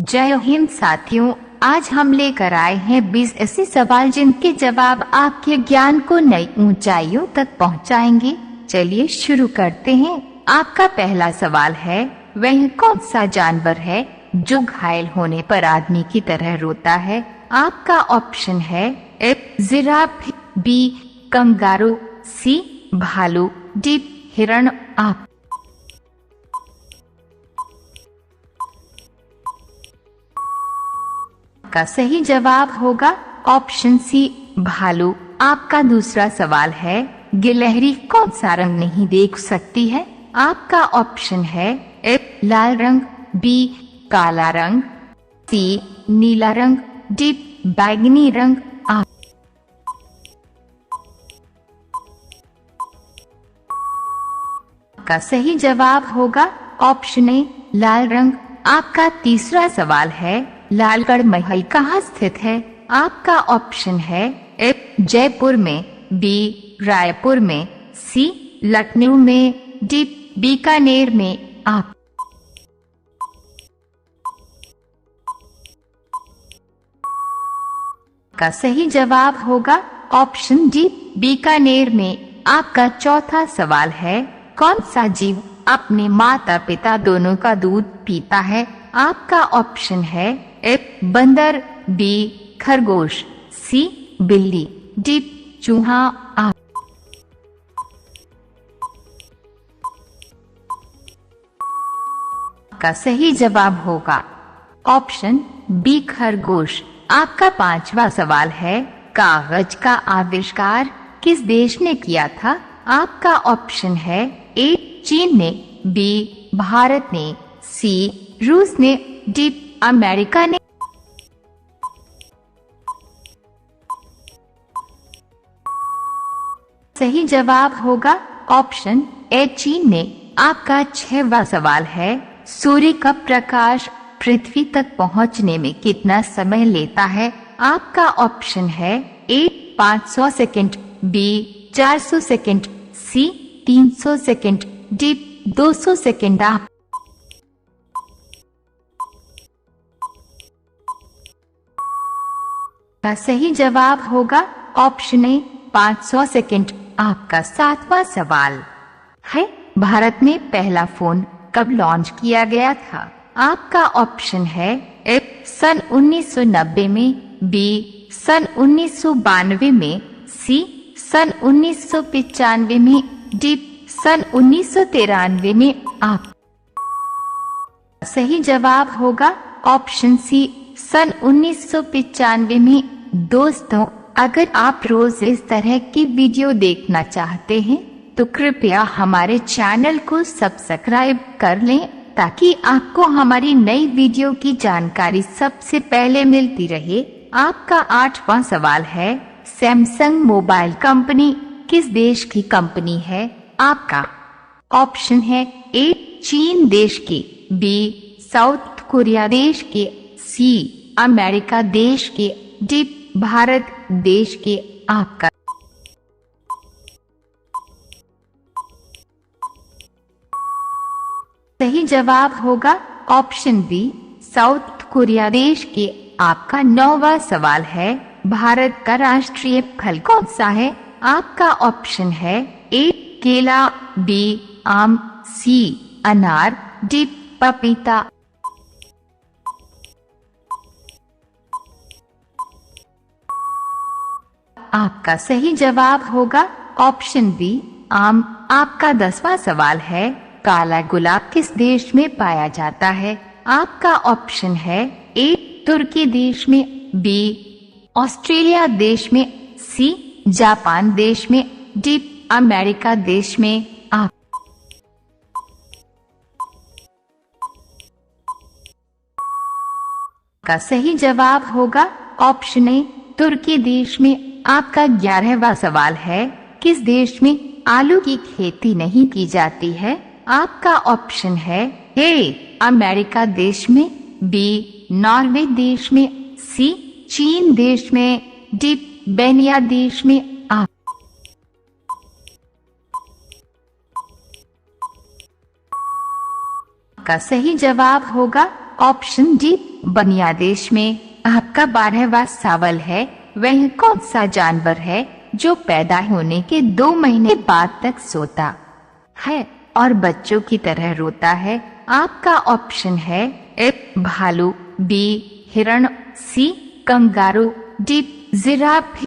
जय हिंद साथियों, आज हम लेकर आए हैं 20 ऐसे सवाल जिनके जवाब आपके ज्ञान को नई ऊंचाइयों तक पहुंचाएंगे। चलिए शुरू करते हैं। आपका पहला सवाल है, वह कौन सा जानवर है जो घायल होने पर आदमी की तरह रोता है? आपका ऑप्शन है ए जिराफ, बी कंगारू, सी भालू, डी हिरण। आप का सही जवाब होगा ऑप्शन सी भालू। आपका दूसरा सवाल है, गिलहरी कौन सा रंग नहीं देख सकती है? आपका ऑप्शन है ए लाल रंग, बी काला रंग, सी नीला रंग, डी बैंगनी रंग। आप का सही जवाब होगा ऑप्शन ए लाल रंग। आपका तीसरा सवाल है, लालगढ़ महल कहाँ स्थित है? आपका ऑप्शन है ए जयपुर में, बी रायपुर में, सी लखनऊ में, डी बीकानेर में। आप का सही जवाब होगा ऑप्शन डी बीकानेर में। आपका चौथा सवाल है, कौन सा जीव अपने माता पिता दोनों का दूध पीता है? आपका ऑप्शन है ए बंदर, बी खरगोश, सी बिल्ली, डी चूहा। आप का सही जवाब होगा ऑप्शन बी खरगोश। आपका पांचवा सवाल है, कागज का आविष्कार किस देश ने किया था? आपका ऑप्शन है ए चीन ने, बी भारत ने, सी रूस ने, डी अमेरिका ने। सही जवाब होगा ऑप्शन ए चीन ने। आपका छठवां सवाल है, सूर्य का प्रकाश पृथ्वी तक पहुंचने में कितना समय लेता है? आपका ऑप्शन है ए 500 सेकंड, बी 400 सेकंड, सी 300 सेकंड, डी 200 सेकंड। आप का सही जवाब होगा ऑप्शन ए 500 सेकंड। आपका सातवां सवाल है, भारत में पहला फोन कब लॉन्च किया गया था? आपका ऑप्शन है ए सन 1990 में, बी सन 1992 में, सी सन 1995 में, डी सन 1993 में। आप सही जवाब होगा ऑप्शन सी सन 1995 में। दोस्तों, अगर आप रोज इस तरह की वीडियो देखना चाहते हैं तो कृपया हमारे चैनल को सब्सक्राइब कर लें ताकि आपको हमारी नई वीडियो की जानकारी सबसे पहले मिलती रहे। आपका आठवां सवाल है, सैमसंग मोबाइल कंपनी किस देश की कंपनी है? आपका ऑप्शन है ए चीन देश की, बी साउथ कोरिया देश के, सी अमेरिका देश के, डी भारत देश के। आपका सही जवाब होगा ऑप्शन बी साउथ कोरिया देश के। आपका नौवां सवाल है, भारत का राष्ट्रीय फल कौन सा है? आपका ऑप्शन है ए केला, बी आम, सी अनार, डी पपीता। आपका सही जवाब होगा ऑप्शन बी आम। आपका 10वां सवाल है, काला गुलाब किस देश में पाया जाता है? आपका ऑप्शन है ए तुर्की देश में, बी ऑस्ट्रेलिया देश में, सी जापान देश में, डी अमेरिका देश में। आप का सही जवाब होगा ऑप्शन ए तुर्की देश में। आपका 11वां सवाल है, किस देश में आलू की खेती नहीं की जाती है? आपका ऑप्शन है ए अमेरिका देश में, बी नॉर्वे देश में, सी चीन देश में, डी बेनिया देश में। आप का सही जवाब होगा ऑप्शन डी बांग्लादेश में। आपका 12वां सवाल है, वह कौन सा जानवर है जो पैदा होने के 2 महीने बाद तक सोता है और बच्चों की तरह रोता है? आपका ऑप्शन है ए भालू, बी हिरण, सी कंगारू, डी जिराफ।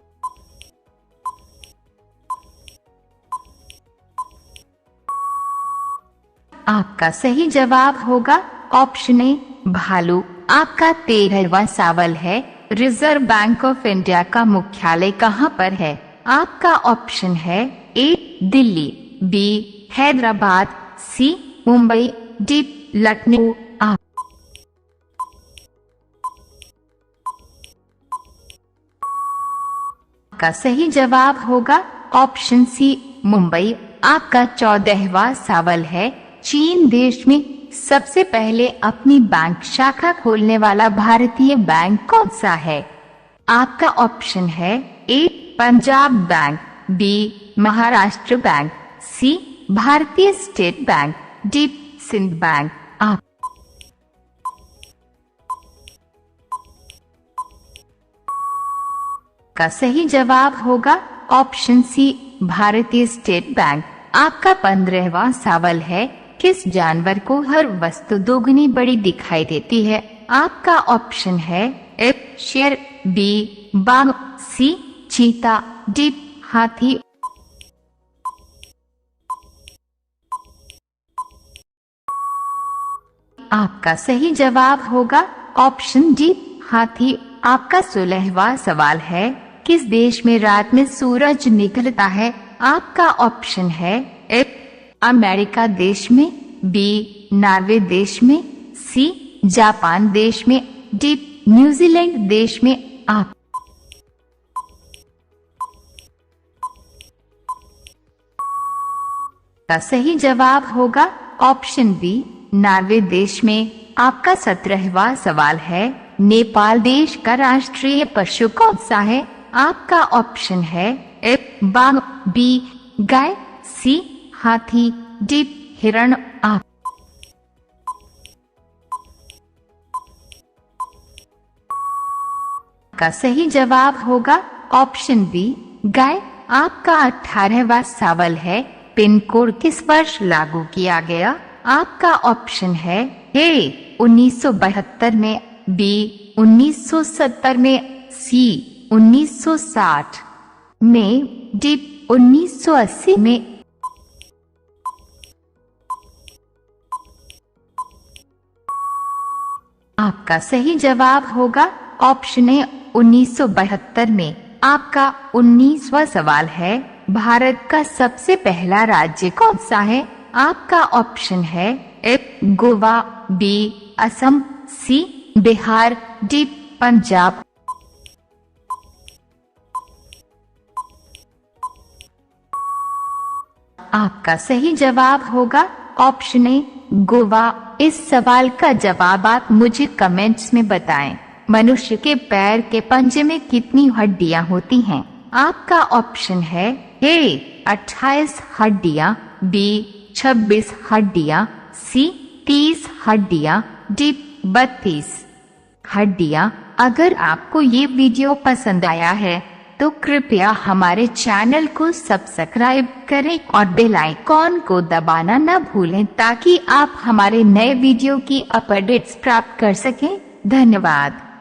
आपका सही जवाब होगा ऑप्शन ए भालू। आपका 13वां सवाल है, रिजर्व बैंक ऑफ इंडिया का मुख्यालय कहाँ पर है? आपका ऑप्शन है ए दिल्ली, बी हैदराबाद, सी मुंबई, डी लखनऊ। आपका सही जवाब होगा ऑप्शन सी मुंबई। आपका 14वां सवाल है, चीन देश में सबसे पहले अपनी बैंक शाखा खोलने वाला भारतीय बैंक कौन सा है? आपका ऑप्शन है A Punjab bank, B Maharashtra bank, C Bharatiya state bank, D Sindh bank. आपका सही जवाब होगा option C Bharatiya state bank. आपका 15वां सवाल है, किस जानवर को हर वस्तु दोगुनी बड़ी दिखाई देती है? आपका ऑप्शन है ए शेर, बी बाघ, सी चीता, डी हाथी। आपका सही जवाब होगा ऑप्शन डी हाथी। आपका 16वां सवाल है, किस देश में रात में सूरज निकलता है? आपका ऑप्शन है ए अमेरिका देश में, बी नॉर्वे देश में, सी जापान देश में, डी न्यूजीलैंड देश में। आपका सही जवाब होगा ऑप्शन बी नॉर्वे देश में। आपका 17वां सवाल है, नेपाल देश का राष्ट्रीय पशु कौन सा है? आपका ऑप्शन है ए बाघ, बी गाय, सी हाथी, डी हिरण। आपका सही जवाब होगा ऑप्शन बी गाय। आपका 18वां सवाल है, पिन कोड किस वर्ष लागू किया गया? आपका ऑप्शन है ए 1972 में, बी 1970 में, सी 1960 में, डी 1980 में। आपका सही जवाब होगा ऑप्शन ए 1972 में। आपका 19वां सवाल है, भारत का सबसे पहला राज्य कौन सा है? आपका ऑप्शन है ए गोवा, बी असम, सी बिहार, डी पंजाब। आपका सही जवाब होगा ऑप्शन ए गोवा। इस सवाल का जवाब आप मुझे कमेंट्स में बताएं। मनुष्य के पैर के पंजे में कितनी हड्डियां होती हैं? आपका ऑप्शन है ए 28 हड्डियां, बी 26 हड्डियां, सी 30 हड्डियां, डी 32 हड्डियां। अगर आपको ये वीडियो पसंद आया है तो कृपया हमारे चैनल को सब्सक्राइब करें और बेल आइकॉन को दबाना न भूलें ताकि आप हमारे नए वीडियो की अपडेट्स प्राप्त कर सकें। धन्यवाद।